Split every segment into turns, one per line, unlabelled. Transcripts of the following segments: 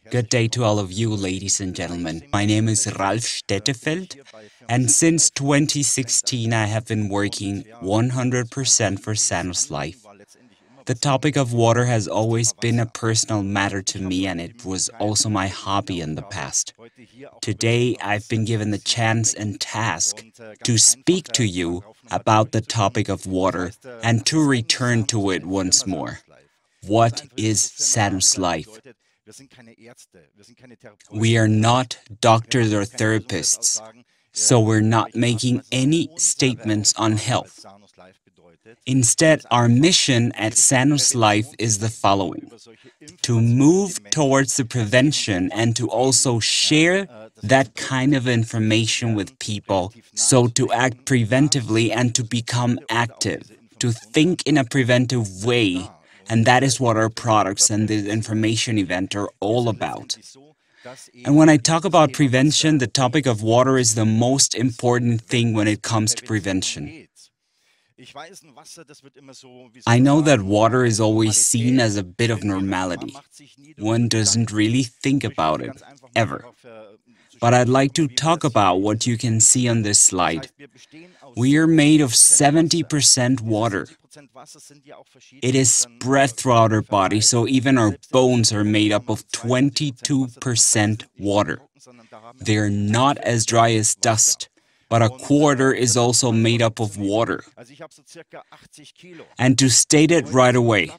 Good day to all of you, ladies and gentlemen. My name is Ralf Stetefeldt, and since 2016 I have been working 100% for Sanus Life. The topic of water has always been a personal matter to me, and it was also my hobby in the past. Today I've been given the chance and task to speak to you about the topic of water and to return to it once more. What is Sanus Life? We are not doctors or therapists, so we're not making any statements on health. Instead, our mission at Sanus Life is the following: to move towards the prevention and to also share that kind of information with people, so to act preventively and to become active, to think in a preventive way. And that is what our products and the information event are all about. And when I talk about prevention, the topic of water is the most important thing when it comes to prevention. I know that water is always seen as a bit of normality. One doesn't really think about it, ever. But I'd like to talk about what you can see on this slide. We are made of 70% water. It is spread throughout our body, so even our bones are made up of 22% water. They are not as dry as dust, but a quarter is also made up of water. And to state it right away,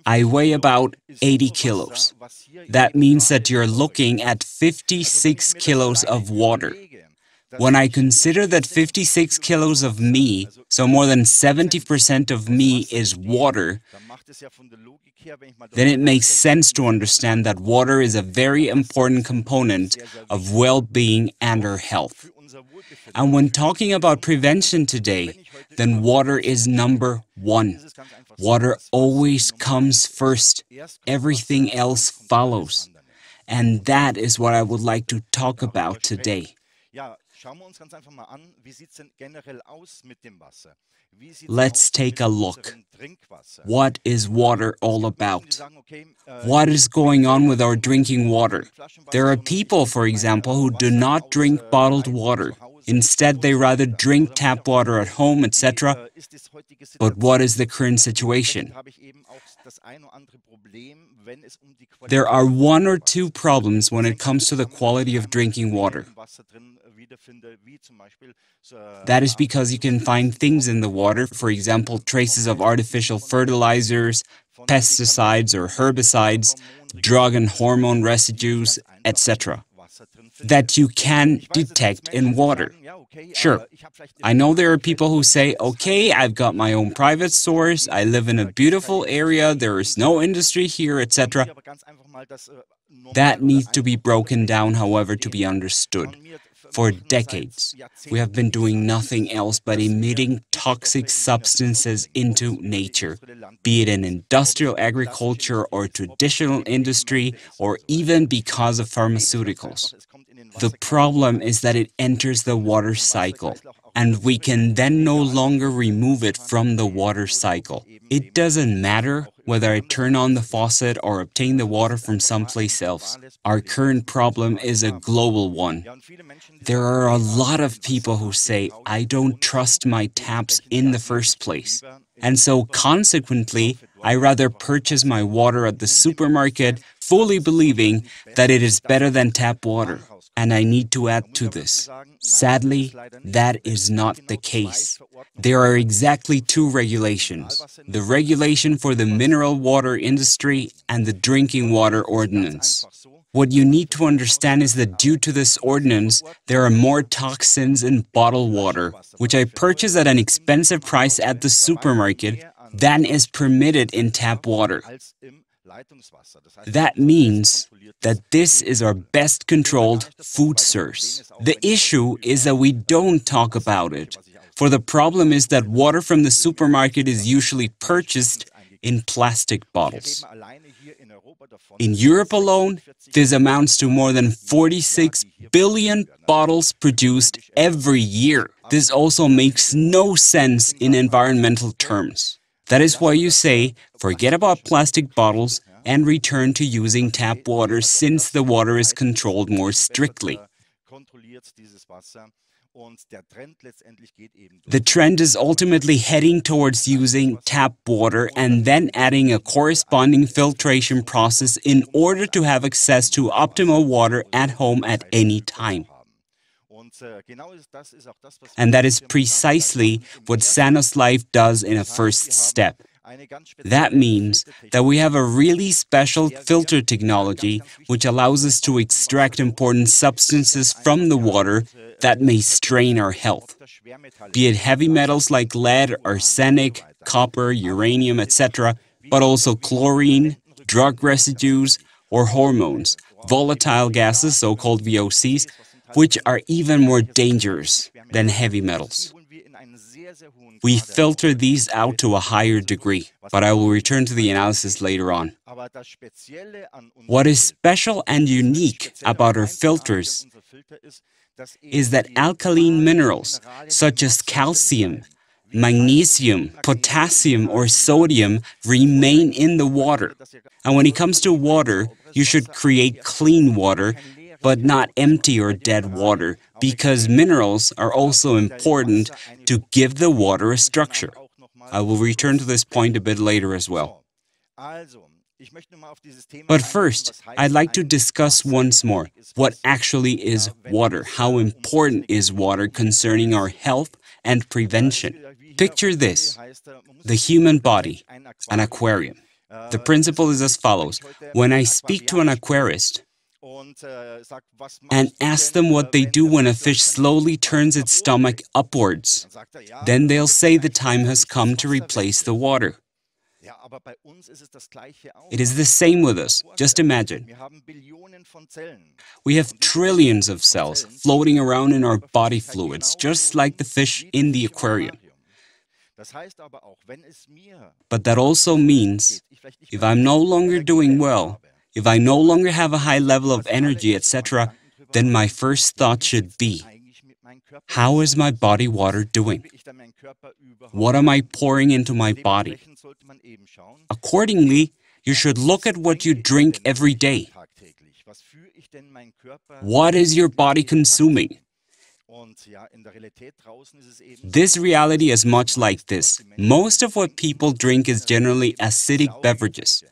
I weigh about 80 kilos. That means that you're looking at 56 kilos of water. When I consider that 56 kilos of me, so more than 70% of me is water, then it makes sense to understand that water is a very important component of well-being and our health. And when talking about prevention today, then water is number one. Water always comes first. Everything else follows. And that is what I would like to talk about today. Let's take a look. What is water all about? What is going on with our drinking water? There are people, for example, who do not drink bottled water. Instead, they rather drink tap water at home, etc. But what is the current situation? There are one or two problems when it comes to the quality of drinking water. That is because you can find things in the water, for example, traces of artificial fertilizers, pesticides or herbicides, drug and hormone residues, etc., that you can detect in water. Sure, I know there are people who say, okay, I've got my own private source, I live in a beautiful area, there is no industry here, etc. That needs to be broken down, however, to be understood. For decades, we have been doing nothing else but emitting toxic substances into nature, be it in industrial agriculture or traditional industry, or even because of pharmaceuticals. The problem is that it enters the water cycle, and we can then no longer remove it from the water cycle. It doesn't matter whether I turn on the faucet or obtain the water from someplace else. Our current problem is a global one. There are a lot of people who say, I don't trust my taps in the first place. And so consequently, I rather purchase my water at the supermarket, fully believing that it is better than tap water. And I need to add to this. Sadly, that is not the case. There are exactly two regulations: the regulation for the mineral water industry and the drinking water ordinance. What you need to understand is that due to this ordinance, there are more toxins in bottled water, which I purchase at an expensive price at the supermarket, than is permitted in tap water. That means that this is our best controlled food source. The issue is that we don't talk about it, for the problem is that water from the supermarket is usually purchased in plastic bottles. In Europe alone, this amounts to more than 46 billion bottles produced every year. This also makes no sense in environmental terms. That is why you say, forget about plastic bottles, and return to using tap water since the water is controlled more strictly. The trend is ultimately heading towards using tap water and then adding a corresponding filtration process in order to have access to optimal water at home at any time. And that is precisely what Sanos Life does in a first step. That means that we have a really special filter technology which allows us to extract important substances from the water that may strain our health, be it heavy metals like lead, arsenic, copper, uranium, etc., but also chlorine, drug residues, or hormones, volatile gases, so-called VOCs, which are even more dangerous than heavy metals. We filter these out to a higher degree, but I will return to the analysis later on. What is special and unique about our filters is that alkaline minerals such as calcium, magnesium, potassium, or sodium remain in the water. And when it comes to water, you should create clean water, but not empty or dead water, because minerals are also important to give the water a structure. I will return to this point a bit later as well. But first, I'd like to discuss once more what actually is water, how important is water concerning our health and prevention. Picture this: the human body, an aquarium. The principle is as follows. When I speak to an aquarist and ask them what they do when a fish slowly turns its stomach upwards, then they'll say the time has come to replace the water. It is the same with us. Just imagine. We have trillions of cells floating around in our body fluids, just like the fish in the aquarium. But that also means, if I'm no longer doing well, if I no longer have a high level of energy, etc., then my first thought should be, how is my body water doing? What am I pouring into my body? Accordingly, you should look at what you drink every day. What is your body consuming? This reality is much like this. Most of what people drink is generally acidic beverages.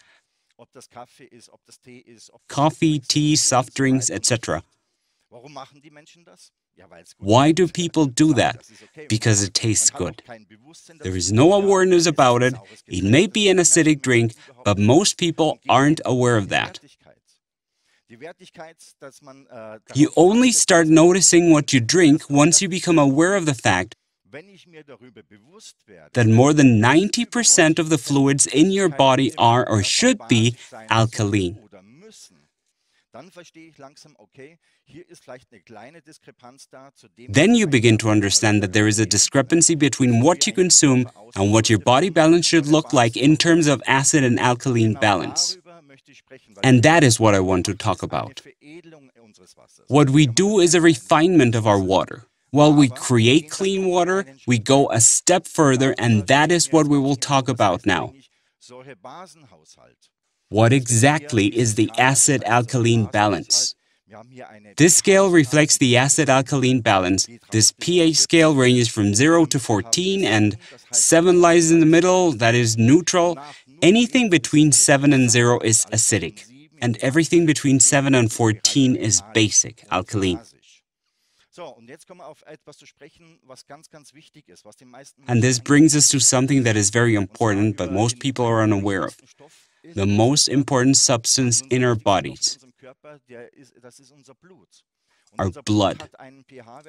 Coffee, tea, soft drinks, etc. Why do people do that? Because it tastes good. There is no awareness about it. It may be an acidic drink, but most people aren't aware of that. You only start noticing what you drink once you become aware of the fact that more than 90% of the fluids in your body are or should be alkaline. Then you begin to understand that there is a discrepancy between what you consume and what your body balance should look like in terms of acid and alkaline balance. And that is what I want to talk about. What we do is a refinement of our water. While we create clean water, we go a step further, and that is what we will talk about now. What exactly is the acid-alkaline balance? This scale reflects the acid-alkaline balance. This pH scale ranges from 0 to 14, and 7 lies in the middle, that is neutral. Anything between 7 and 0 is acidic, and everything between 7 and 14 is basic, alkaline. And this brings us to something that is very important, but most people are unaware of. The most important substance in our bodies, our blood.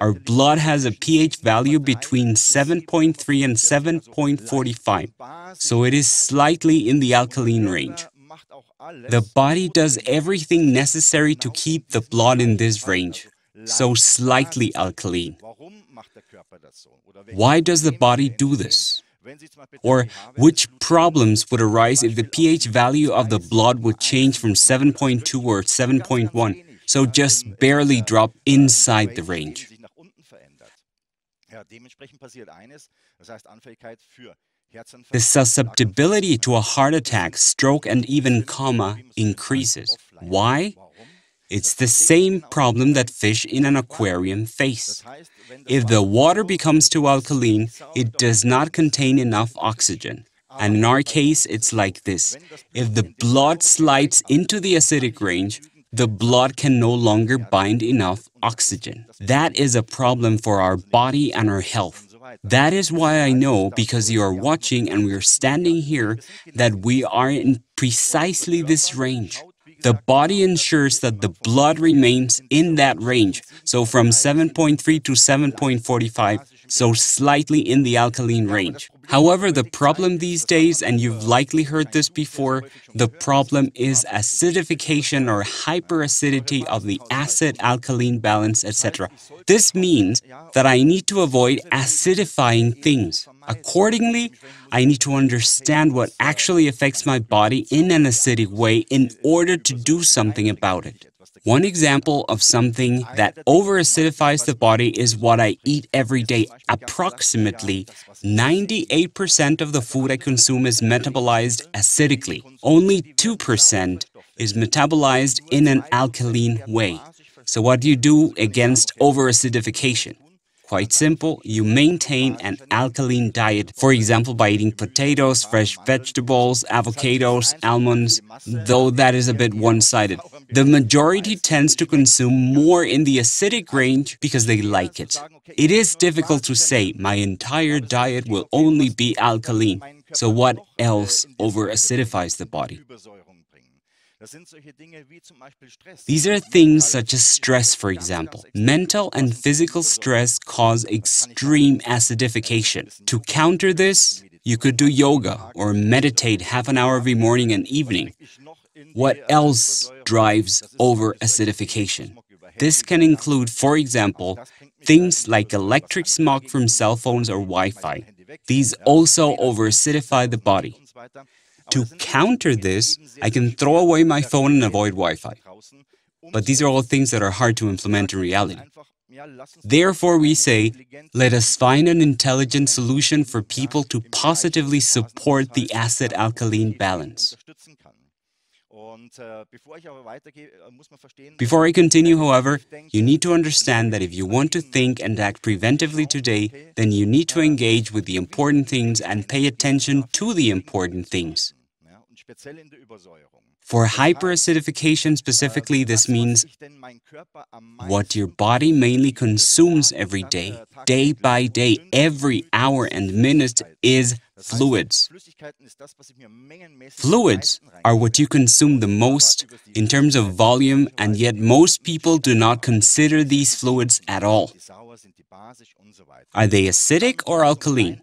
Our blood has a pH value between 7.3 and 7.45, so it is slightly in the alkaline range. The body does everything necessary to keep the blood in this range, so slightly alkaline. Why does the body do this? Or which problems would arise if the pH value of the blood would change from 7.2 or 7.1, so just barely drop inside the range? The susceptibility to a heart attack, stroke, and even coma increases. Why? It's the same problem that fish in an aquarium face. If the water becomes too alkaline, it does not contain enough oxygen. And in our case, it's like this. If the blood slides into the acidic range, the blood can no longer bind enough oxygen. That is a problem for our body and our health. That is why I know, because you are watching and we are standing here, that we are in precisely this range. The body ensures that the blood remains in that range, so from 7.3 to 7.45, so slightly in the alkaline range. However, the problem these days, and you've likely heard this before, the problem is acidification or hyperacidity of the acid-alkaline balance, etc. This means that I need to avoid acidifying things. Accordingly, I need to understand what actually affects my body in an acidic way in order to do something about it. One example of something that over-acidifies the body is what I eat every day. Approximately 98% of the food I consume is metabolized acidically. Only 2% is metabolized in an alkaline way. So what do you do against over-acidification? Quite simple, you maintain an alkaline diet, for example by eating potatoes, fresh vegetables, avocados, almonds, though that is a bit one-sided. The majority tends to consume more in the acidic range because they like it. It is difficult to say, my entire diet will only be alkaline. So what else over-acidifies the body? These are things such as stress, for example. Mental and physical stress cause extreme acidification. To counter this, you could do yoga or meditate half an hour every morning and evening. What else drives over-acidification? This can include, for example, things like electric smog from cell phones or Wi-Fi. These also over-acidify the body. To counter this, I can throw away my phone and avoid Wi-Fi. But these are all things that are hard to implement in reality. Therefore, we say, let us find an intelligent solution for people to positively support the acid-alkaline balance. Before I continue, however, you need to understand that if you want to think and act preventively today, then you need to engage with the important things and pay attention to the important things. For hyperacidification specifically, this means what your body mainly consumes every day by day, every hour and minute, is fluids. Fluids are what you consume the most in terms of volume, and yet most people do not consider these fluids at all. Are they acidic or alkaline?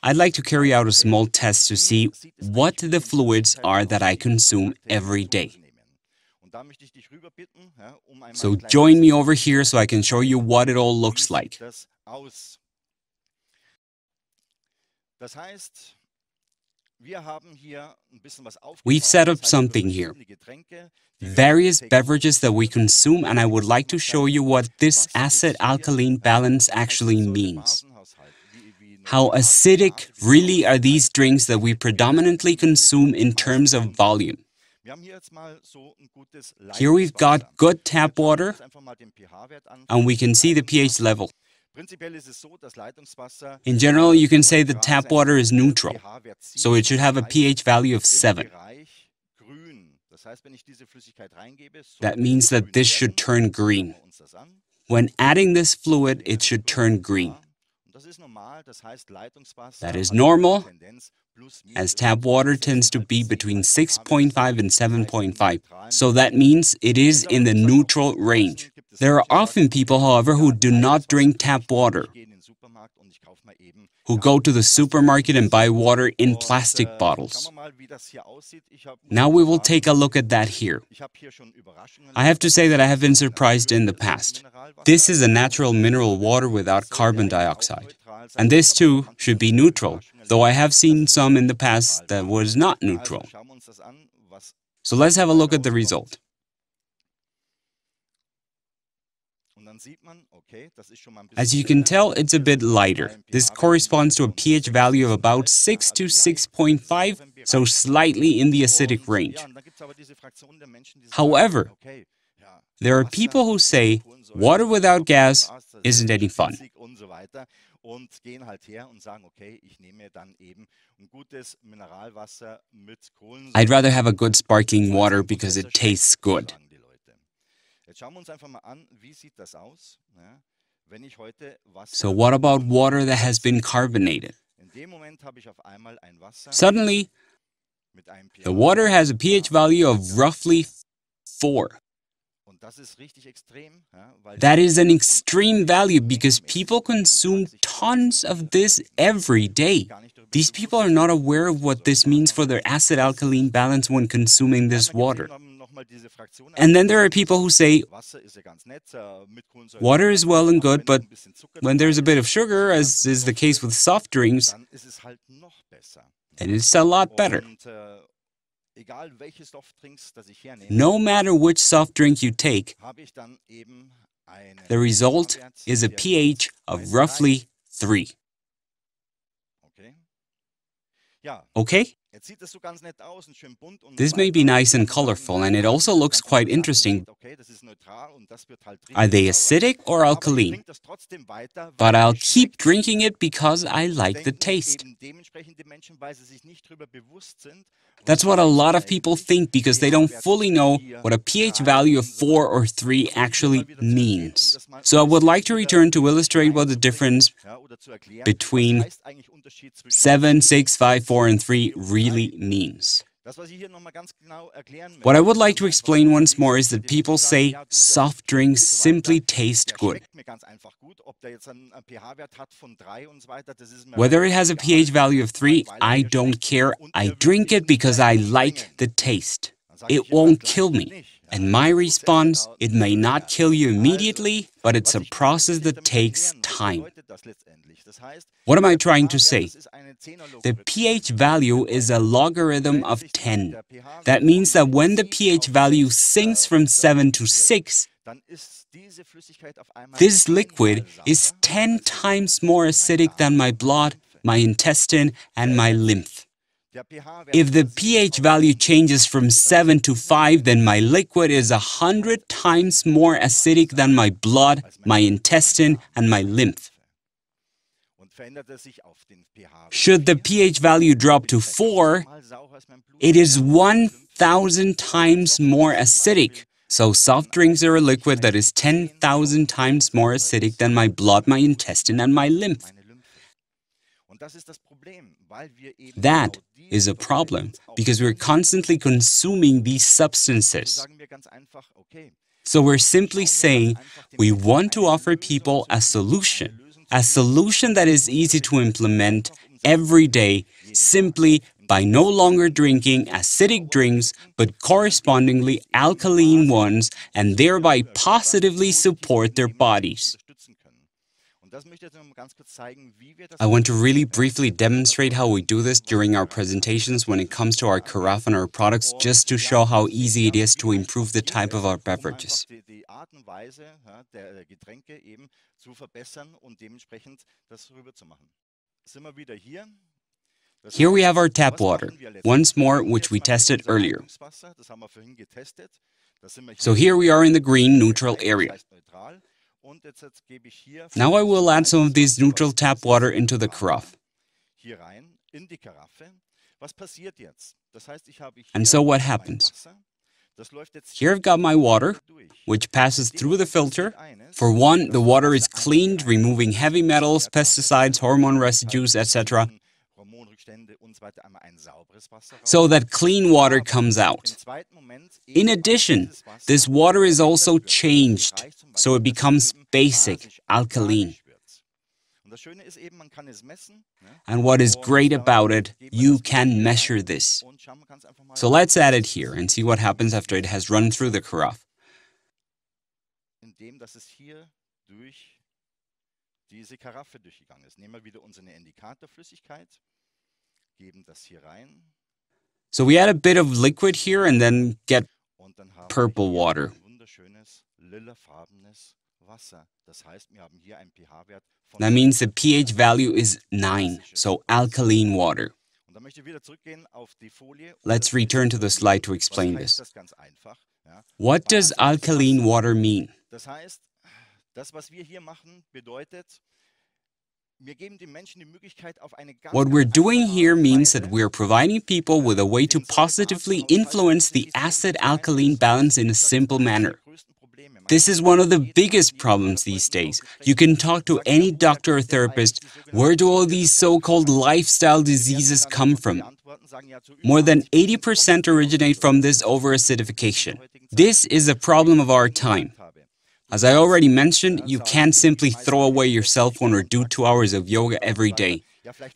I'd like to carry out a small test to see what the fluids are that I consume every day. So join me over here so I can show you what it all looks like. We've set up something here. Various beverages that we consume, and I would like to show you what this acid-alkaline balance actually means. How acidic really are these drinks that we predominantly consume in terms of volume? Here we've got good tap water, and we can see the pH level. In general, you can say that tap water is neutral, so it should have a pH value of 7. That means that this should turn green. When adding this fluid, it should turn green. That is normal, as tap water tends to be between 6.5 and 7.5, so that means it is in the neutral range. There are often people, however, who do not drink tap water, who go to the supermarket and buy water in plastic bottles. Now we will take a look at that here. I have to say that I have been surprised in the past. This is a natural mineral water without carbon dioxide. And this too should be neutral, though I have seen some in the past that was not neutral. So let's have a look at the result. As you can tell, it's a bit lighter. This corresponds to a pH value of about 6 to 6.5, so slightly in the acidic range. However, there are people who say water without gas isn't any fun. I'd rather have a good sparkling water because it tastes good. So what about water that has been carbonated? Suddenly, the water has a pH value of roughly 4. That is an extreme value because people consume tons of this every day. These people are not aware of what this means for their acid-alkaline balance when consuming this water. And then there are people who say, water is well and good, but when there's a bit of sugar, as is the case with soft drinks, then it's a lot better. No matter which soft drink you take, the result is a pH of roughly 3. Okay? This may be nice and colorful, and it also looks quite interesting. Are they acidic or alkaline? But I'll keep drinking it because I like the taste. That's what a lot of people think because they don't fully know what a pH value of 4 or 3 actually means. So I would like to return to illustrate what the difference between 7, 6, 5, 4, and 3 really means. What I would like to explain once more is that people say soft drinks simply taste good. Whether it has a pH value of 3, I don't care. I drink it because I like the taste. It won't kill me. And my response, it may not kill you immediately, but it's a process that takes time. What am I trying to say? The pH value is a logarithm of 10. That means that when the pH value sinks from 7 to 6, this liquid is 10 times more acidic than my blood, my intestine, and my lymph. If the pH value changes from 7 to 5, then my liquid is 100 times more acidic than my blood, my intestine, and my lymph. Should the pH value drop to 4, it is 1,000 times more acidic. So soft drinks are a liquid that is 10,000 times more acidic than my blood, my intestine, and my lymph. That is a problem because we're constantly consuming these substances. So we're simply saying we want to offer people a solution that is easy to implement every day, simply by no longer drinking acidic drinks, but correspondingly alkaline ones, and thereby positively support their bodies. I want to really briefly demonstrate how we do this during our presentations when it comes to our carafe and our products, just to show how easy it is to improve the type of our beverages. Here we have our tap water, once more, which we tested earlier. So here we are in the green neutral area. Now I will add some of this neutral tap water into the carafe. And so what happens? Here I've got my water, which passes through the filter. For one, the water is cleaned, removing heavy metals, pesticides, hormone residues, etc. So that clean water comes out. In addition, this water is also changed, so it becomes basic, alkaline. And what is great about it, you can measure this. So let's add it here and see what happens after it has run through the carafe. So we add a bit of liquid here and then get purple water. That means the pH value is 9, so alkaline water. Let's return to the slide to explain this. What does alkaline water mean? What we're doing here means that we're providing people with a way to positively influence the acid-alkaline balance in a simple manner. This is one of the biggest problems these days. You can talk to any doctor or therapist. Where do all these so-called lifestyle diseases come from? More than 80% originate from this over-acidification. This is a problem of our time. As I already mentioned, you can't simply throw away your cell phone or do 2 hours of yoga every day.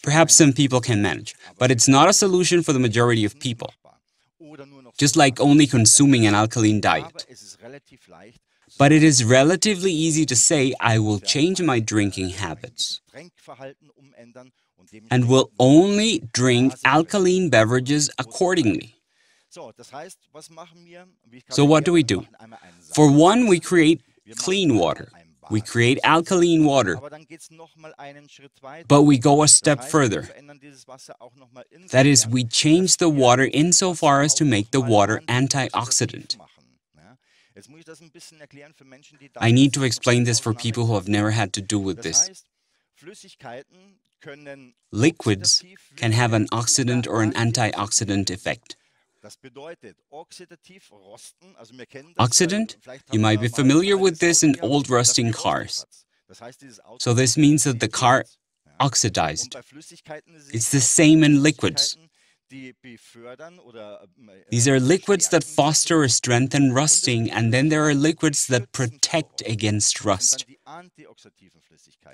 Perhaps some people can manage, but it's not a solution for the majority of people. Just like only consuming an alkaline diet. But it is relatively easy to say, I will change my drinking habits and will only drink alkaline beverages accordingly. So what do we do? For one, we create clean water. We create alkaline water, but we go a step further. That is, we change the water insofar as to make the water antioxidant. I need to explain this for people who have never had to do with this. Liquids can have an oxidant or an antioxidant effect. Oxidant? You might be familiar with this in old rusting cars. So this means that the car oxidized. It's the same in liquids. These are liquids that foster or strengthen rusting, and then there are liquids that protect against rust.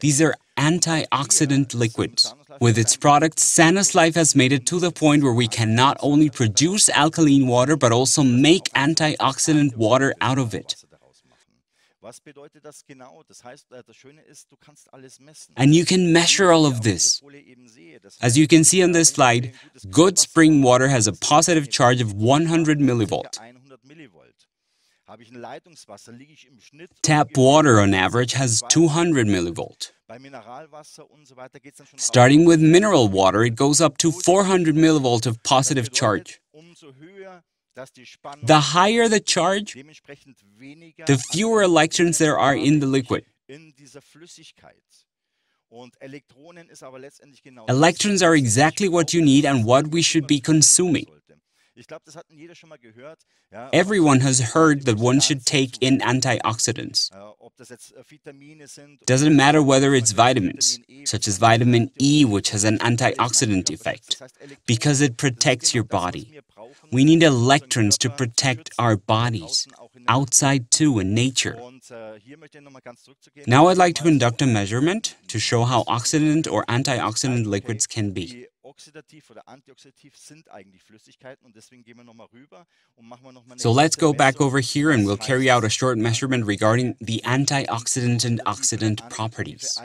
These are antioxidant liquids. With its products, Sanus Life has made it to the point where we can not only produce alkaline water, but also make antioxidant water out of it. And you can measure all of this. As you can see on this slide, good spring water has a positive charge of 100 millivolt. Tap water on average has 200 millivolt. Starting with mineral water, it goes up to 400 millivolt of positive charge. The higher the charge, the fewer electrons there are in the liquid. Electrons are exactly what you need and what we should be consuming. Everyone has heard that one should take in antioxidants. Doesn't matter whether it's vitamins, such as vitamin E, which has an antioxidant effect, because it protects your body. We need electrons to protect our bodies, outside too, in nature. Now I'd like to conduct a measurement to show how oxidant or antioxidant liquids can be. So let's go back over here and we'll carry out a short measurement regarding the antioxidant and oxidant properties.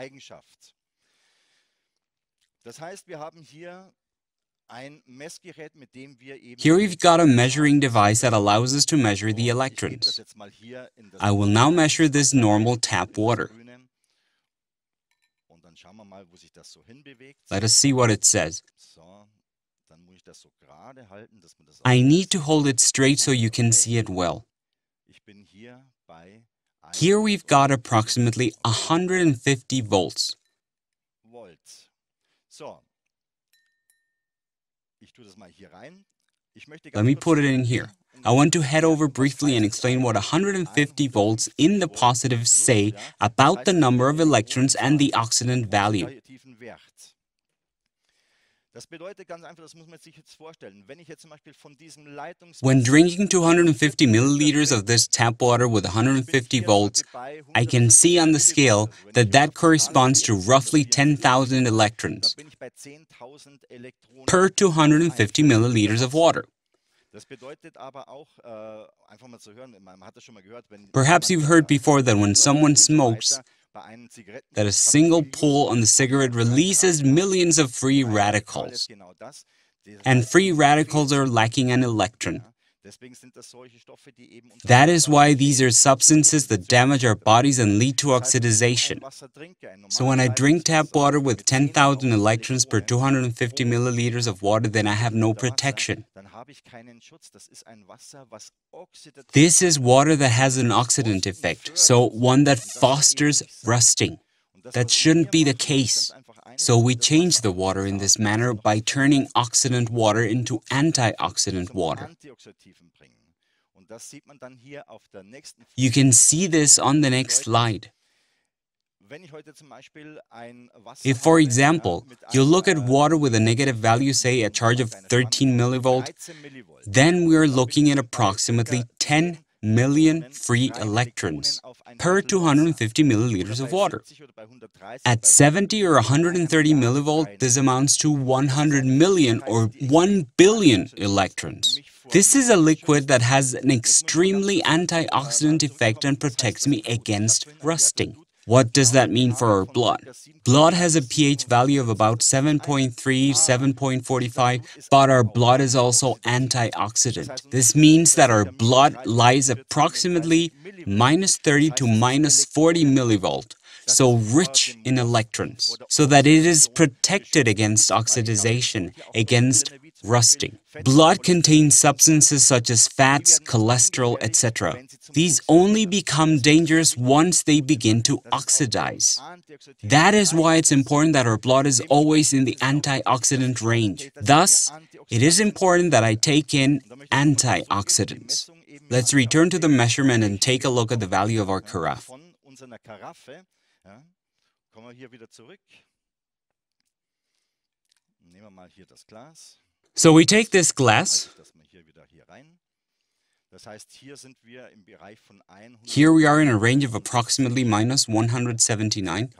Here we've got a measuring device that allows us to measure the electrons. I will now measure this normal tap water. Let us see what it says. I need to hold it straight so you can see it well. Here we've got approximately 150 volts. Let me put it in here. I want to head over briefly and explain what 150 volts in the positive say about the number of electrons and the oxidant value. When drinking 250 milliliters of this tap water with 150 volts, I can see on the scale that that corresponds to roughly 10,000 electrons per 250 milliliters of water. Perhaps you've heard before that when someone smokes, that a single pull on the cigarette releases millions of free radicals. And free radicals are lacking an electron. That is why these are substances that damage our bodies and lead to oxidation. So when I drink tap water with 10,000 electrons per 250 milliliters of water, then I have no protection. This is water that has an oxidant effect, so one that fosters rusting. That shouldn't be the case. So we change the water in this manner by turning oxidant water into antioxidant water. You can see this on the next slide. If, for example, you look at water with a negative value, say a charge of 13 millivolt, then we're looking at approximately 10 million free electrons per 250 milliliters of water. At 70 or 130 millivolt, this amounts to 100 million or 1 billion electrons. This is a liquid that has an extremely antioxidant effect and protects me against rusting. What does that mean for our blood? Blood has a pH value of about 7.3, 7.45, but our blood is also antioxidant. This means that our blood lies approximately -30 to -40 millivolt, so rich in electrons, so that it is protected against oxidation, against rusting. Blood contains substances such as fats, cholesterol, etc. These only become dangerous once they begin to oxidize. That is why it's important that our blood is always in the antioxidant range. Thus, it is important that I take in antioxidants. Let's return to the measurement and take a look at the value of our carafe. So we take this glass. Here we are in a range of approximately -179.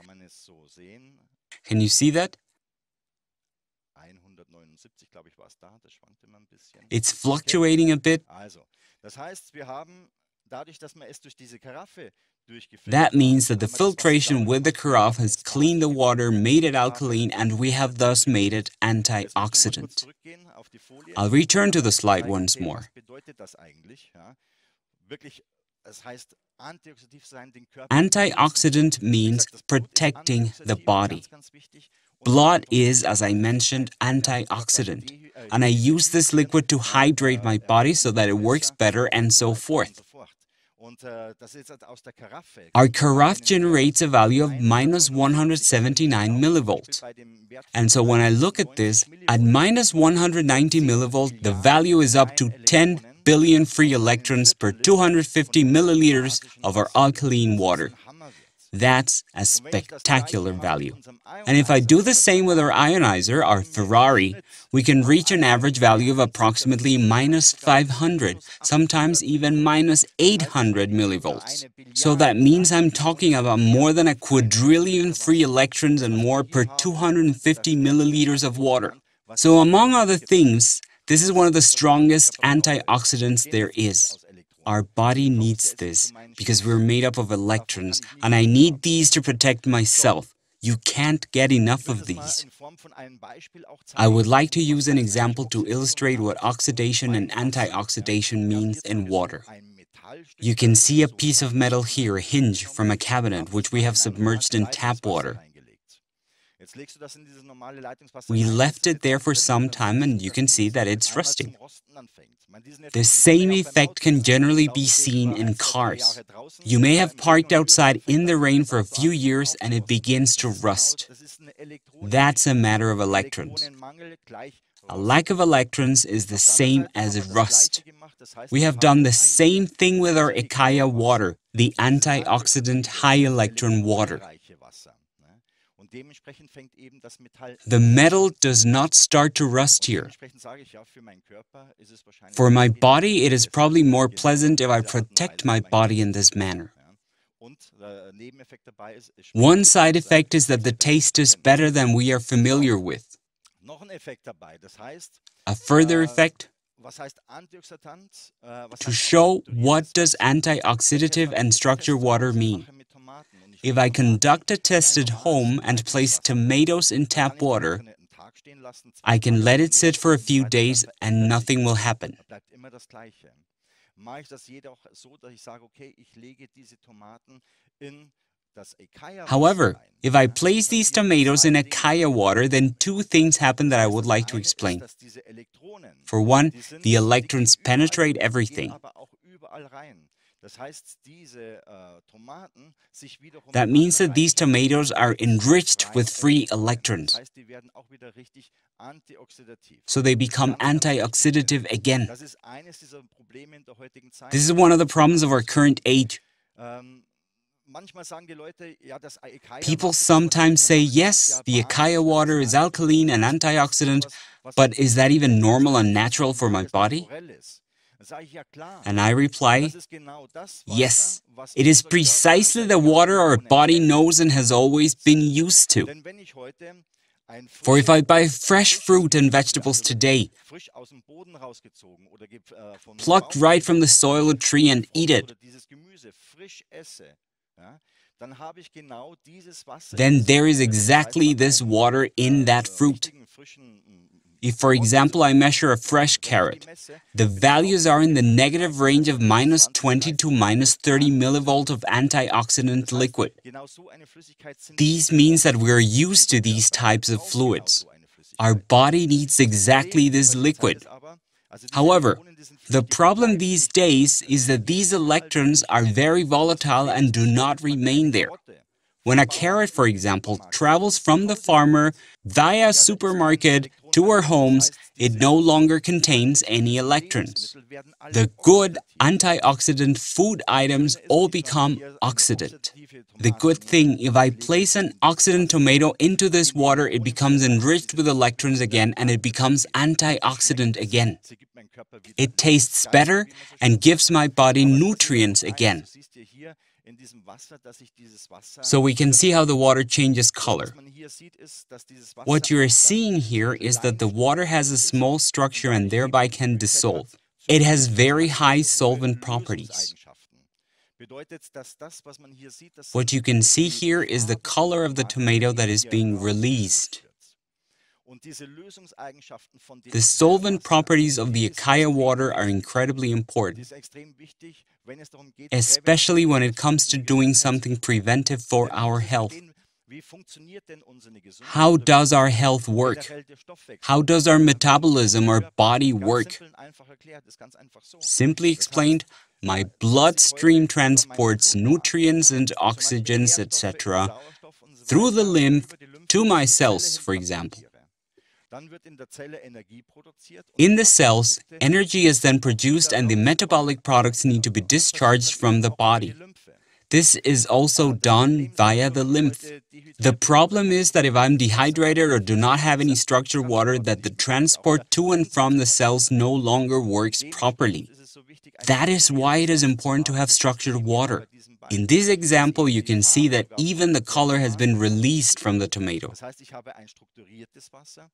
Can you see that? It's fluctuating a bit. That means that the filtration with the carafe has cleaned the water, made it alkaline, and we have thus made it antioxidant. I'll return to the slide once more. Antioxidant means protecting the body. Blood is, as I mentioned, antioxidant, and I use this liquid to hydrate my body so that it works better and so forth. Our carafe generates a value of -179 millivolts. And so when I look at this, at -190 millivolts, the value is up to 10 billion free electrons per 250 milliliters of our alkaline water. That's a spectacular value. And if I do the same with our ionizer, our Ferrari, we can reach an average value of approximately -500, sometimes even -800 millivolts. So that means I'm talking about more than a quadrillion free electrons and more per 250 milliliters of water. So among other things, this is one of the strongest antioxidants there is. Our body needs this because we're made up of electrons, and I need these to protect myself. You can't get enough of these. I would like to use an example to illustrate what oxidation and antioxidation means in water. You can see a piece of metal here, a hinge from a cabinet, which we have submerged in tap water. We left it there for some time and you can see that it's rusting. The same effect can generally be seen in cars. You may have parked outside in the rain for a few years and it begins to rust. That's a matter of electrons. A lack of electrons is the same as rust. We have done the same thing with our Ikaya water, the antioxidant high-electron water. The metal does not start to rust here. For my body, it is probably more pleasant if I protect my body in this manner. One side effect is that the taste is better than we are familiar with. A further effect, to show what does antioxidative and structured water mean. If I conduct a test at home and place tomatoes in tap water, I can let it sit for a few days and nothing will happen.
immer das Gleiche. Mache ich das jedoch so, dass ich sage, okay, ich lege diese Tomaten in das ECAIA-Wasser
However,
rein.
if I
Ja,
place
dann
these
passieren
tomatoes in
zwei Dinge.
Ikaya water, then two things happen that I
Das heißt,
would
das
like to
eine ist,
explain.
dass diese Elektronen,
For one,
die
the electrons
gehen überall
penetrate
hin, die gehen
everything.
aber auch überall rein. Das heißt, diese Tomaten sich wiederum
That means that these
anreichern
tomatoes are
mit
enriched
freien
with free
Elektronen. Das
electrons,
heißt, die werden auch wieder richtig antioxidativ.
so they become
Ganz, ganz wichtig.
anti-oxidative again.
Das ist eines dieser Probleme in der heutigen Zeit.
This is one of the problems of our current age.
Manchmal sagen die Leute, ja, das ECAIA
People
Wasser, das, was
sometimes
ihr
say,
macht, das ist
yes,
ja
the
Basis,
Ikaya
das
water
ist
is
rein,
alkaline and
das ist
antioxidant,
etwas, was
but is that even
komplett
normal and
extra
natural for my
normales,
body?
naturelles. Dann sage ich, ja klar,
And I reply,
das ist genau das
yes,
Wasser, was
it is
unser Körper
precisely
seit
the water our
Jahrmillionen
body
kennt
knows and
und
has always
benutzt.
been used to.
Denn wenn ich heute ein
For if
frisches
I buy
Obst,
fresh fruit and vegetables
also
today,
frisch aus dem Boden rausgezogen oder vom
plucked
Baum
right from the
genommen,
soil or tree and eat it,
oder dieses Gemüse frisch esse, ja, dann habe ich genau dieses Wasser
then
in
there
sich
is
drin. Das heißt,
exactly
bei
this
einem
water in that fruit.
richtigen, frischen
If, for
Karotte
example,
zum
I measure a
Beispiel,
fresh
wenn ich die
carrot,
messe,
the
bin ich auch
values are in the
bei
negative range of minus 20 to minus 30 millivolt
Antioxidant.
of antioxidant
Das heißt,
liquid.
genau so eine Flüssigkeit sind wir
These means that
gewohnt.
we are used to
Unser
these
Körper
types of
braucht genau
fluids.
so eine
Our
Flüssigkeit.
body needs
Das Problem
exactly
in der
this
heutigen Zeit
liquid.
ist aber, also diese
However,
Elektronen, die sind
the
flüchtig, die
problem
bleiben
these
nicht drin.
days is
Die
that these
gehen überall
electrons
durch.
are very
Und das
volatile
Problem
and do
ist,
not
wenn man eine
remain there.
Karotte
When
vom
a
Bauern
carrot, for
in den
example,
Supermarkt
travels
bringt und
from
zu
the
Hause
farmer
ankommt,
via
ja, da ist ein
supermarket
Elektron
to
dran.
our
Das
homes,
heißt,
it
diese
no longer contains any
antioxidativen
electrons.
Lebensmittel werden alle
The good
oxidativ.
antioxidant food
Und das
items
Schöne ist,
all
wenn ich
become
hier eine
oxidant.
oxidative
The
Tomate
good thing,
nehme
if
und
I
ich lege
place
sie
an
in dieses
oxidant
Wasser,
tomato into this
gehen die
water, it
Elektronen
becomes
wieder rein,
enriched
diese
with
Flüssigkeit
electrons again
wird
and it becomes
antioxidativ. Und so schmeckt
antioxidant
es.
again.
Sie gibt meinem Körper wieder
It tastes
Lebensgeister,
better
wie man so
and
schön
gives
sagt.
my body
Aber es passiert auch
nutrients
noch eins,
again.
du siehst ja hier in diesem Wasser, dass sich dieses Wasser
So we can see how the water changes
Das, was
color.
man hier sieht, ist, dass dieses Wasser
What you're
auch dann
seeing here is that the water has a
leinstrukturiert ist
small
und
structure and
dadurch eben
thereby
die
can
Möglichkeit hat,
dissolve.
zu
It has
lösen.
very
Das hat
high
also hohe
solvent properties.
Lösungseigenschaften. Bedeutet, dass das, was man hier sieht, das
What you
sind
can see
die
here is the
Farbe von
color of the
Tomaten,
tomato
die
that is
hier
being
rausgelöst
released.
wird. Und diese Lösungseigenschaften von dem
The solvent
ECAIA-Wasser,
properties of the
die ist
Ikaya
extrem
water are
wichtig.
incredibly
Die
important,
ist extrem wichtig, wenn es darum geht,
especially when it
präventiv
comes to
unsere
doing
Gesundheit zu
something
fördern.
preventive for
Denn man
our
muss es
health.
verstehen, wie funktioniert denn unsere Gesundheit
How
oder wie
does our
funktioniert
health work?
generell der Stoffwechsel
How does our
von unserem
metabolism, our
Körper?
body
Ganz
work?
simpel und einfach erklärt, ist ganz einfach so.
Simply
Das heißt,
explained, my
dass ich heute
bloodstream
über meinen
transports
Blutbahn,
nutrients and
zum Beispiel
oxygens,
Nährstoffe,
etc.,
Sauerstoff und so
through the
weiter,
lymph
über die Lymphe
to my
zur Zelle
cells,
hin
for example.
transportiere. Dann wird in der Zelle Energie produziert und
In
die
the cells,
Abfallprodukte
energy is then
müssen
produced
wieder
and the
raus aus
metabolic
dem
products need to be
Körper. Und das passiert
discharged
dann
from
eben
the
auch über die
body.
Lymphe.
This is also
Das
done
Problem ist
via
nur,
the
wenn ich
lymph.
heute
The
dehydriert bin oder
problem is that if I'm
konzentriertes Wasser habe,
dehydrated or
dann
do not have
funktioniert
any
dieser
structured water,
Transport
that the
nicht mehr. Und auch der
transport to and from the cells
Umsatztransport
no
nicht.
longer works
Dementsprechend
properly.
ist es so wichtig, ein
That is why it
strukturiertes
is
Wasser zu
important to
haben.
have
Und das
structured
sehen wir hier
water.
bei diesem
In
Beispiel.
this
Sie
example,
sehen
you
die
can see
Farbe
that
sogar
even the
von der
color has been
Tomate
released from the
unterschiedlich.
tomato.
Das heißt, ich habe ein strukturiertes Wasser.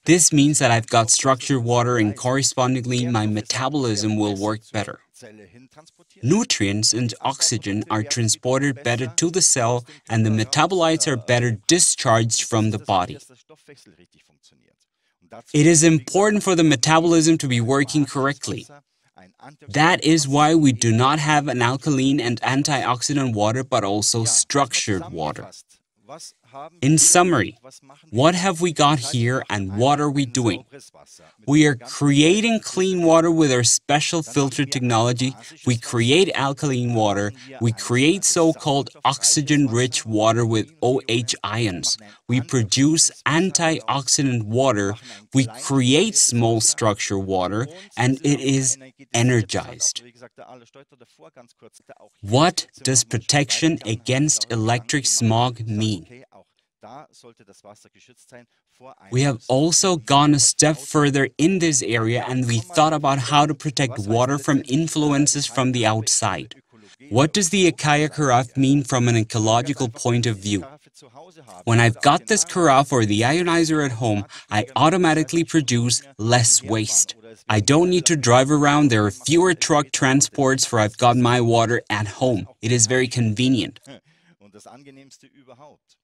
This
Dementsprechend
means
ist
that
mein
I've got
Stoffwechsel
structured water and
umsatzfleißig.
correspondingly my
Nährstoffe
metabolism
werden
will
besser
work
zur
better.
Zelle hin transportiert.
Nutrients and
Die
oxygen
Abbauprodukte
are
werden wiederum
transported better
besser
to the
aus
cell
dem
and the
Körper
metabolites are better
rausgebracht.
discharged
Und das
from
ist
the
das Wichtige,
body.
dass der Stoffwechsel richtig funktioniert. Und dazu
It is
brauchen wir, wie gesagt,
important for the
eben
metabolism to be
ein
working
basisches
correctly.
Wasser, ein
That is
Antioxidantenwasser
why
und
we do
eben
not
ein
have an alkaline and
strukturiertes Wasser.
antioxidant water, but also
Ja, erstmal
structured water.
zusammengefasst. Was haben wir
In
hier
summary,
und was machen wir
what
hier?
have we got
Das heißt, wir
here
machen
and what
einmal
are we
ein
doing?
sauberes Wasser mit
We are
unserer ganz
creating
speziellen
clean water with our special
Dann machen
filter
wir ein
technology. We
basisches Wasser.
create alkaline
Dann
water.
machen wir
We
ein
create
sogenanntes
so-called
sauerstoffreiches
oxygen-rich
Wasser und
water with
Vitaminionen.
OH
Wir
ions.
machen ein
We produce
antioxidatisches Wasser daraus.
antioxidant
Wir
water.
machen ein
We
klein
create
strukturiertes
small
Wasser.
structure water,
Und wir
and
sind
it
auch immer
is
energetisiert. Das hat auch,
energized.
wie gesagt, der Alois Steuter davor ganz kurz. Auch hier
What
sind wir
does
nochmal einen Schritt
protection
weitergegangen, haben uns
against
darum Gedanken
electric
gemacht
smog
und sagen,
mean?
okay, auch da sollte das Wasser geschützt sein vor
We
einem
have also
Smog,
gone a
was
step
draußen
further in this
passiert.
area
Ja,
and we
kommen wir
thought
mal
about
zum
how to
Schluss.
protect
Was heißt
water from
letztendlich
influences from the
ECAIA-Karaffe?
outside.
Ökologie
What
oder
does the Ikaya
Ökologische
carafe
Seite?
mean from an
Ja, ganz
ecological
einfach,
point
wenn
of
ich diese
view?
Karaffe zu Hause habe
When I've
oder auch
got
den
this
Namen
carafe or
ist
the
es
ionizer at
automatisch
home, I
weniger Müll. Das heißt,
automatically
ich muss nicht
produce
mehr
less
umherfahren
waste.
oder es
I
werden
don't
keine
need to
langen
drive around, there are
Transportwege gemacht
fewer
oder
truck
Kilometer dauert es
transports
nicht.
for
Das
I've
heißt,
got
das
my
ist
water at
das
home.
auch
It is very
Einfachste
convenient.
und das Angenehmste überhaupt.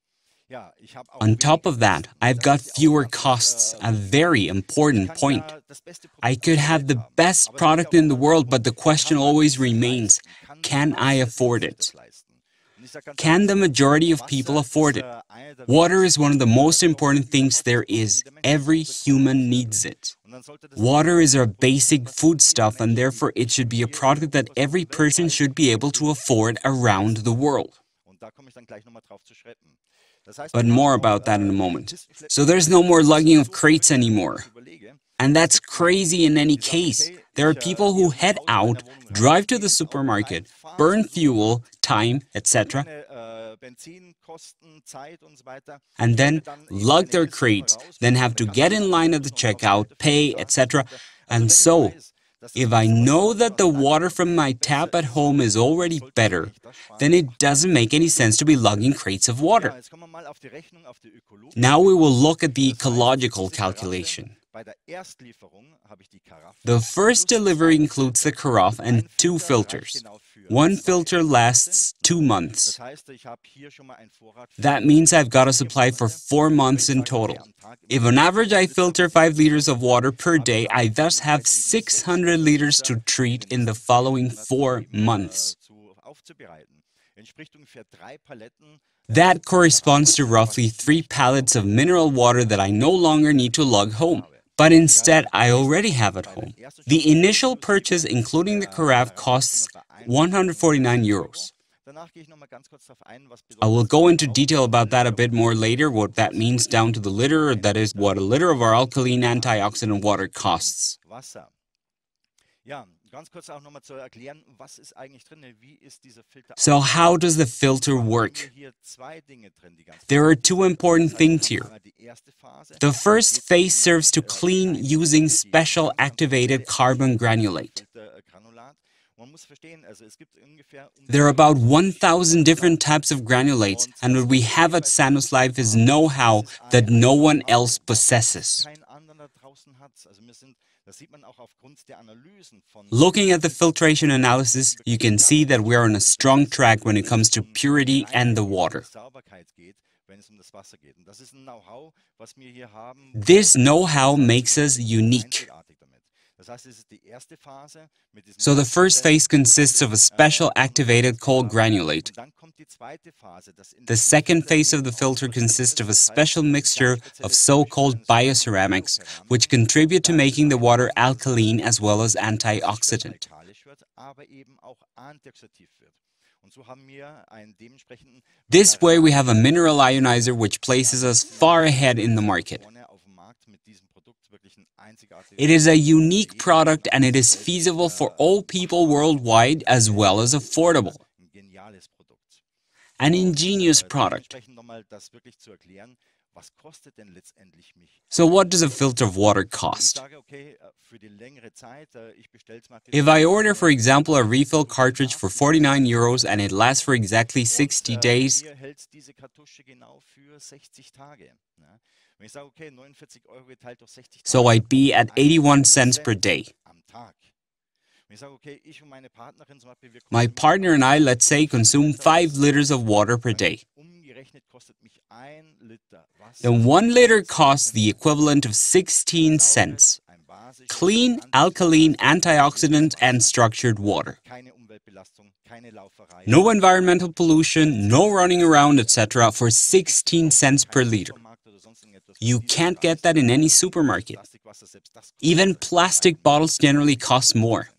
On top of that, I've got fewer costs, a very important point. I could have the best product in the world, but the question always remains, can I afford it? Can the majority of people afford it? Water is one of the most important things there is. Every human needs it. Water is our basic foodstuff, and therefore it should be a product that every person should be able to afford around the world. But more about that in a moment. So there's no more lugging of crates anymore. And that's crazy in any case. There are people who head out, drive to the supermarket, burn fuel, time, etc., and then lug their crates, then have to get in line at the checkout, pay, etc. And so, if I know that the water from my tap at home is already better, then it doesn't make any sense to be lugging crates of water. Now we will look at the ecological calculation. The first delivery includes the carafe and 2 filters. One filter lasts 2 months. That means I've got a supply for 4 months in total. If on average I filter 5 liters of water per day, I thus have 600 liters to treat in the following 4 months. That corresponds to roughly 3 pallets of mineral water that I no longer need to lug home. But instead, I already have at home. The initial purchase, including the carafe, costs 149 euros. I will go into detail about that a bit more later, what that means down to the liter, that is, what a liter of our alkaline antioxidant water costs. So how does the filter work? There are 2 important things here. The first phase serves to clean using special activated carbon granulate. There are about 1,000 different types of granulates, and what we have at Sanus Life is know-how that no one else possesses. Looking at the filtration analysis, you can see that we are on a strong track when it comes to purity and the water. This know-how makes us unique. So the first phase consists of a special activated coal granulate. The second phase of the filter consists of a special mixture of so-called bioceramics, which contribute to making the water alkaline as well as antioxidant. This way we have a mineral ionizer which places us far ahead in the market. It is a unique product and it is feasible for all people worldwide as well as affordable. An ingenious product. So what does a filter of water cost? If I order, for example, a refill cartridge for 49 euros and it lasts for exactly 60 days, so I'd be at 81 cents per day. My partner and I, let's say, consume 5 liters of water per day. Then 1 liter costs the equivalent of 16 cents. Clean, alkaline, antioxidant, and structured water. No environmental pollution, no running around, etc. for 16 cents per liter. You can't get that in any supermarket. Even plastic bottles generally cost more.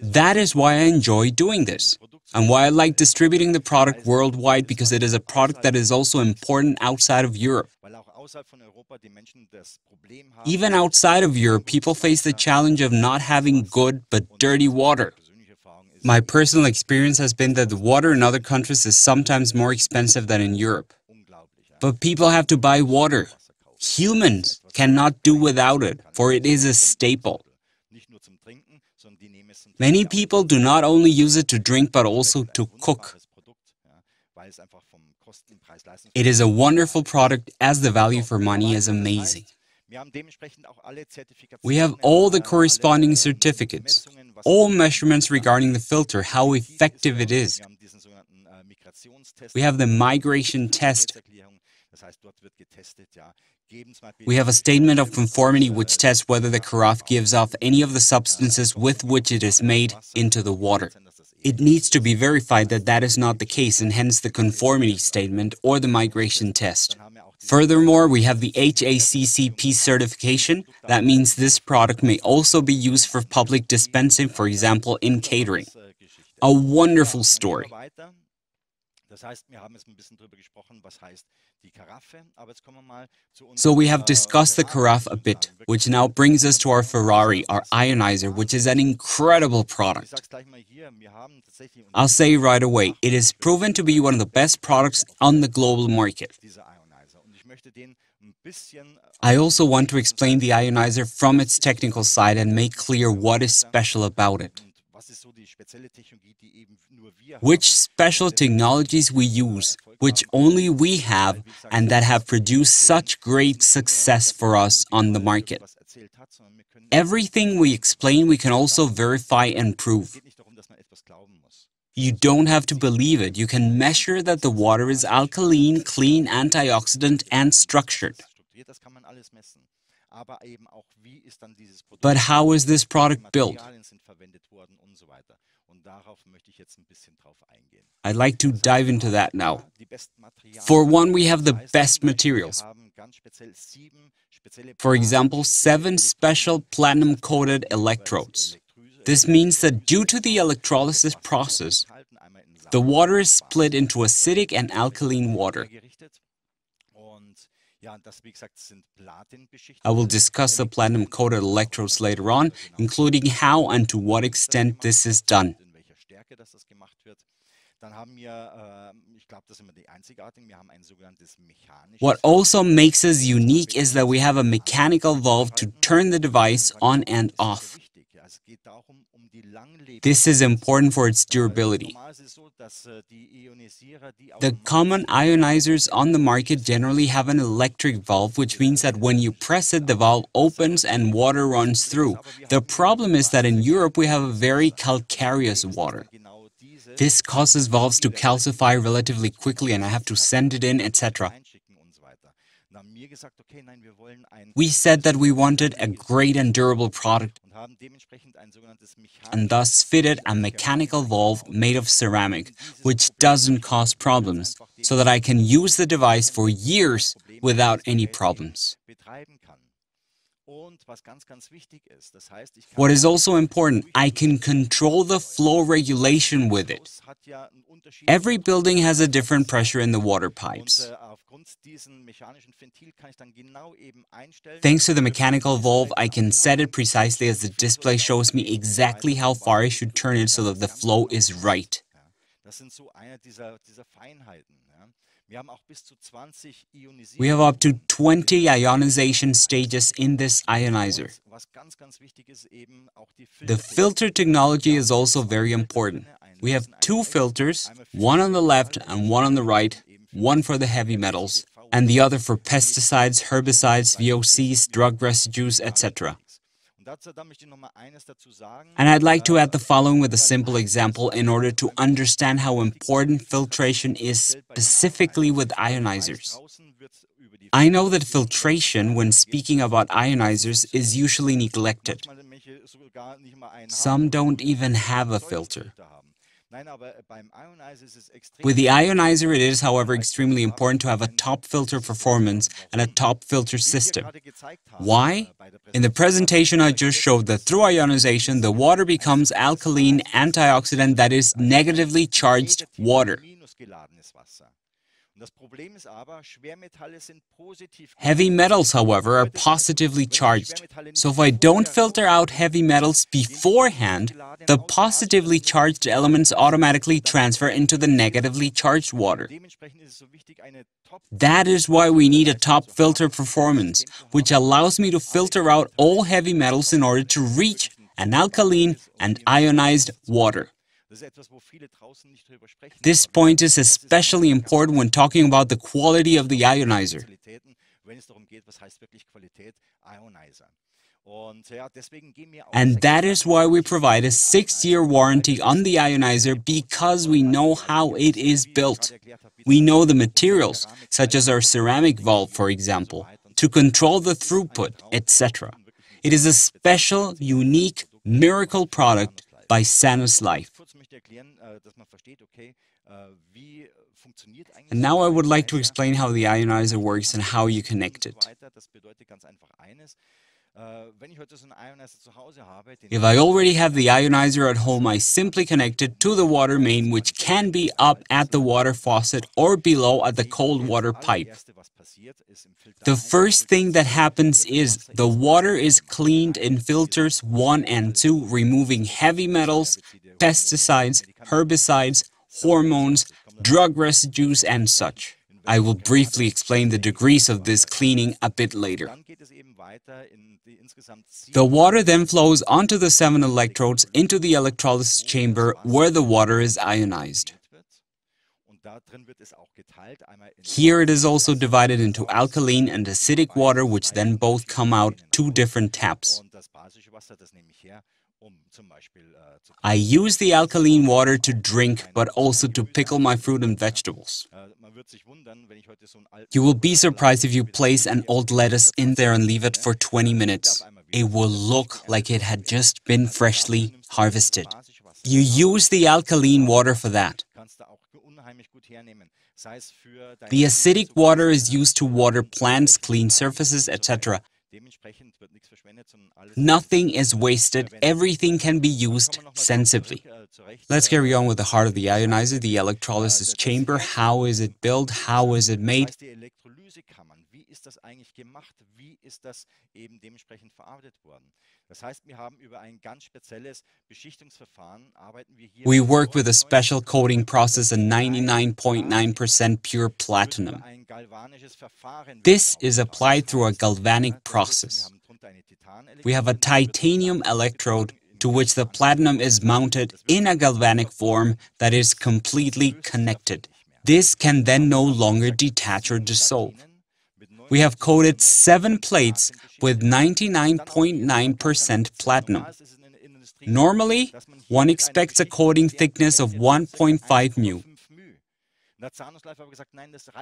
That is why I enjoy doing this, and why I like distributing the product worldwide, because it is a product that is also important outside of Europe. Even outside of Europe, people face the challenge of not having good but dirty water. My personal experience has been that the water in other countries is sometimes more expensive than in Europe. But people have to buy water. Humans cannot do without it, for it is a staple. Many people do not only use it to drink, but also to cook. It is a wonderful product, as the value for money is amazing. We have all the corresponding certificates, all measurements regarding the filter, how effective it is. We have the migration test. We have a statement of conformity which tests whether the carafe gives off any of the substances with which it is made into the water. It needs to be verified that that is not the case, and hence the conformity statement or the migration test. Furthermore, we have the HACCP certification. That means this product may also be used for public dispensing, for example, in catering. A wonderful story. So we have discussed the carafe a bit, which now brings us to our Ferrari, our ionizer, which is an incredible product. I'll say right away, it is proven to be one of the best products on the global market. I also want to explain the ionizer from its technical side and make clear what is special about it. Which special technologies we use, which only we have, and that have produced such great success for us on the market. Everything we explain we can also verify and prove. You don't have to believe it, you can measure that the water is alkaline, clean, antioxidant, and structured. But how is this product built? I'd like to dive into that now. For one, we have the best materials. For example, 7 special platinum-coated electrodes. This means that due to the electrolysis process, the water is split into acidic and alkaline water. I will discuss the platinum-coated electrodes later on, including how and to what extent this is done. What also makes us unique is that we have a mechanical valve to turn the device on and off. This is important for its durability. The common ionizers on the market generally have an electric valve, which means that when you press it, the valve opens and water runs through. The problem is that in Europe we have a very calcareous water. This causes valves to calcify relatively quickly and I have to send it in, etc. We said that we wanted a great and durable product and thus fitted a mechanical valve made of ceramic, which doesn't cause problems, so that I can use the device for years without any problems. What is also important, I can control the flow regulation with it. Every building has a different pressure in the water pipes. Thanks to the mechanical valve, I can set it precisely as the display shows me exactly how far I should turn it so that the flow is right. We have up to 20 ionization stages in this ionizer. The filter technology is also very important. We have 2 filters, one on the left and one on the right, one for the heavy metals, and the other for pesticides, herbicides, VOCs, drug residues, etc. And I'd like to add the following with a simple example in order to understand how important filtration is specifically with ionizers. I know that filtration, when speaking about ionizers, is usually neglected. Some don't even have a filter. With the ionizer, it is, however, extremely important to have a top filter performance and a top filter system. Why? In the presentation, I just showed that through ionization, the water becomes alkaline antioxidant, that is, negatively charged water. Heavy metals, however, are positively charged. So if I don't filter out heavy metals beforehand, the positively charged elements automatically transfer into the negatively charged water. That is why we need a top filter performance, which allows me to filter out all heavy metals in order to reach an alkaline and ionized water. This point is especially important when talking about the quality of the ionizer. And that is why we provide a 6-year warranty on the ionizer, because we know how it is built. We know the materials, such as our ceramic valve, for example, to control the throughput, etc. It is a special, unique, miracle product by Sanus Life. And now I would like to explain how the ionizer works and how you connect it. If I already have the ionizer at home, I simply connect it to the water main, which can be up at the water faucet or below at the cold water pipe. The first thing that happens is the water is cleaned in filters 1 and 2, removing heavy metals, pesticides, herbicides, hormones, drug residues, and such. I will briefly explain the degrees of this cleaning a bit later. The water then flows onto the 7 electrodes into the electrolysis chamber where the water is ionized. Here it is also divided into alkaline and acidic water, which then both come out 2 different taps. I use the alkaline water to drink, but also to pickle my fruit and vegetables. You will be surprised if you place an old lettuce in there and leave it for 20 minutes. It will look like it had just been freshly harvested. You use the alkaline water for that. The acidic water is used to water plants, clean surfaces, etc. Nothing is wasted, everything can be used sensibly. Let's carry on with the heart of the ionizer, the electrolysis chamber. How is it built? How is it made? We work with a special coating process and 99.9% pure platinum. This is applied through a galvanic process. We have a titanium electrode to which the platinum is mounted in a galvanic form that is completely connected. This can then no longer detach or dissolve. We have coated 7 plates with 99.9% platinum. Normally, one expects a coating thickness of 1.5 μ.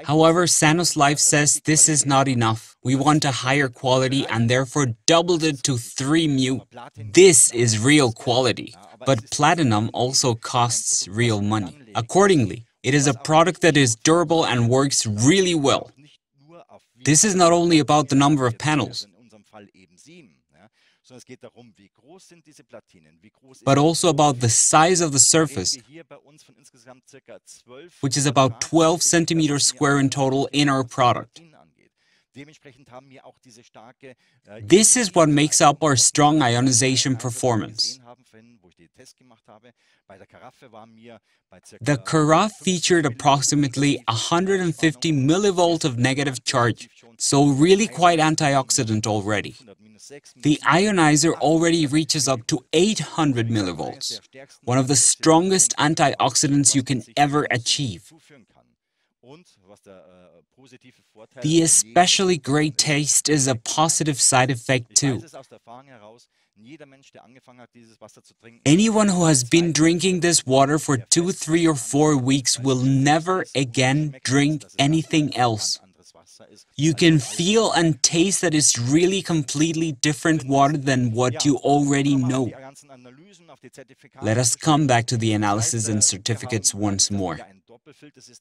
However, Sanus Life says this is not enough. We want a higher quality and therefore doubled it to 3 μ. This is real quality, but platinum also costs real money. Accordingly, it is a product that is durable and works really well. This is not only about the number of panels, but also about the size of the surface, which is about 12 centimeters square in total in our product. This is what makes up our strong ionization performance. The carafe featured approximately 150 millivolts of negative charge, so really quite antioxidant already. The ionizer already reaches up to 800 millivolts, one of the strongest antioxidants you can ever achieve. The especially great taste is a positive side effect too. Anyone who has been drinking this water for 2, 3, or 4 weeks will never again drink anything else. You can feel and taste that it's really completely different water than what you already know. Let us come back to the analysis and certificates once more.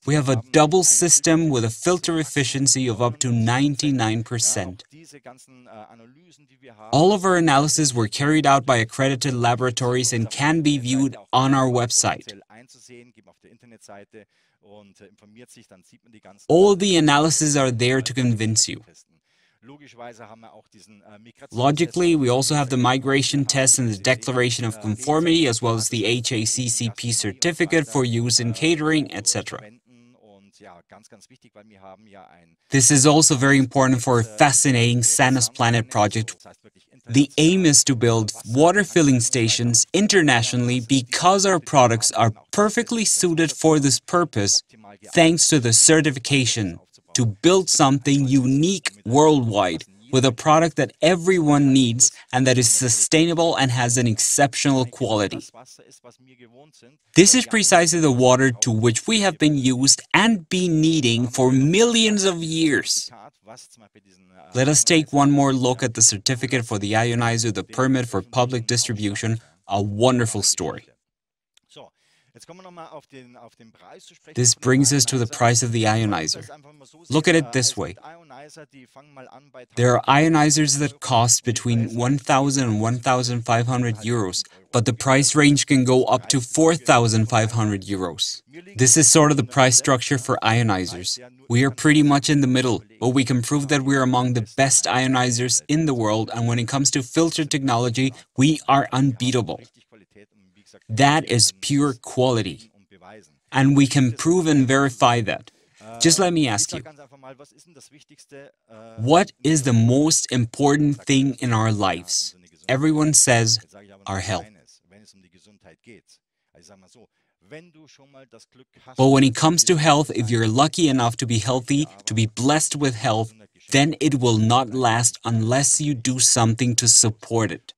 We have a double system with a filter efficiency of up to 99%. All of our analyses were carried out by accredited laboratories and can be viewed on our website. All the analyses are there to convince you. Logically, we also have the migration test and the declaration of conformity, as well as the HACCP certificate for use in catering, etc. This is also very important for a fascinating Sanus Planet project. The aim is to build water filling stations internationally because our products are perfectly suited for this purpose, thanks to the certification, to build something unique worldwide with a product that everyone needs and that is sustainable and has an exceptional quality. This is precisely the water to which we have been used and been needing for millions of years. Let us take one more look at the certificate for the ionizer, the permit for public distribution, a wonderful story. This brings us to the price of the ionizer. Look at it this way. There are ionizers that cost between 1,000 and 1,500 euros, but the price range can go up to 4,500 euros. This is sort of the price structure for ionizers. We are pretty much in the middle, but we can prove that we are among the best ionizers in the world, and when it comes to filter technology, we are unbeatable. That is pure quality, and we can prove and verify that. Just let me ask you, what is the most important thing in our lives? Everyone says our health. But when it comes to health, if you're lucky enough to be healthy, to be blessed with health, then it will not last unless you do something to support it.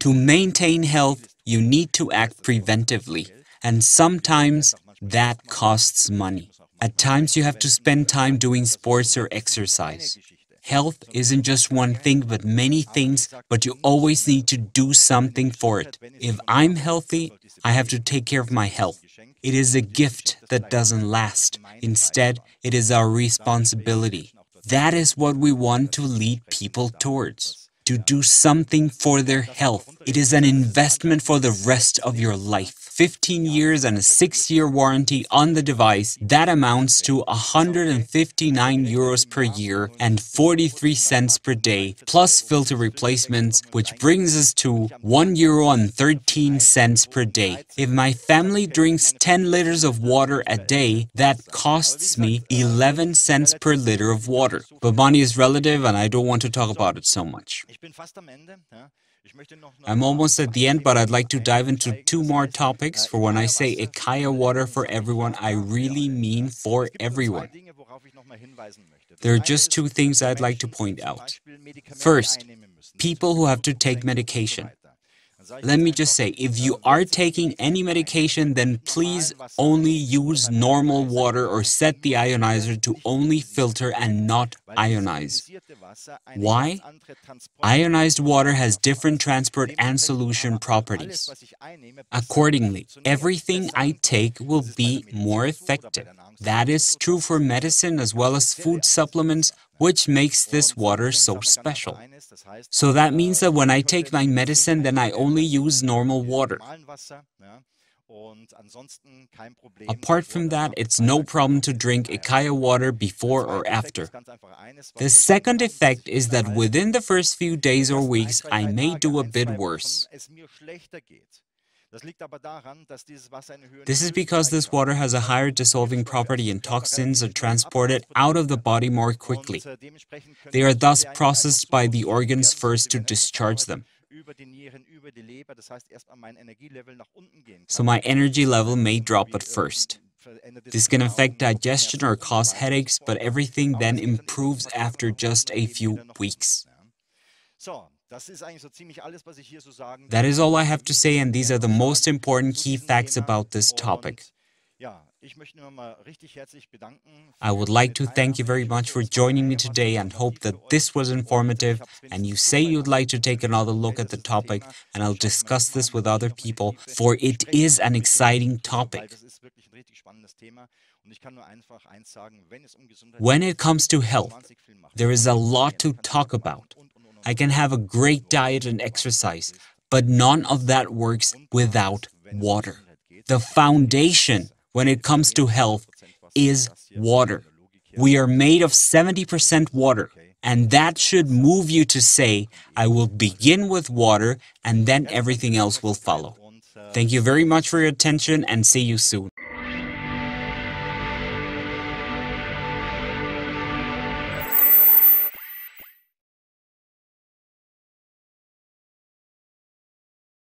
To maintain health, you need to act preventively, and sometimes that costs money. At times you have to spend time doing sports or exercise. Health isn't just one thing but many things, but you always need to do something for it. If I'm healthy, I have to take care of my health. It is a gift that doesn't last. Instead, it is our responsibility. That is what we want to lead people towards. To do something for their health. It is an investment for the rest of your life. 15 years and a 6-year warranty on the device, that amounts to 159 euros per year and 43 cents per day, plus filter replacements, which brings us to 1 euro and 13 cents per day. If my family drinks 10 liters of water a day, that costs me 11 cents per liter of water. But money is relative and I don't want to talk about it so much. I'm almost at the end, but I'd like to dive into 2 more topics. For when I say Ikaya water for everyone, I really mean for everyone. There are just 2 things I'd like to point out. First, people who have to take medication. Let me just say, if you are taking any medication, then please only use normal water or set the ionizer to only filter and not ionize. Why? Ionized water has different transport and solution properties. Accordingly, everything I take will be more effective. That is true for medicine as well as food supplements, which makes this water so special. So that means that when I take my medicine, then I only use normal water. Apart from that, it's no problem to drink Ikaya water before or after. The second effect is that within the first few days or weeks, I may do a bit worse. This is because this water has a higher dissolving property and toxins are transported out of the body more quickly. They are thus processed by the organs first to discharge them. So my energy level may drop at first. This can affect digestion or cause headaches, but everything then improves after just a few weeks. That is all I have to say, and these are the most important key facts about this topic. I would like to thank you very much for joining me today and hope that this was informative and you say you'd like to take another look at the topic, and I'll discuss this with other people, for it is an exciting topic. When it comes to health, there is a lot to talk about. I can have a great diet and exercise, but none of that works without water. The foundation when it comes to health is water. We are made of 70% water, and that should move you to say, I will begin with water and then everything else will follow. Thank you very much for your attention and see you soon.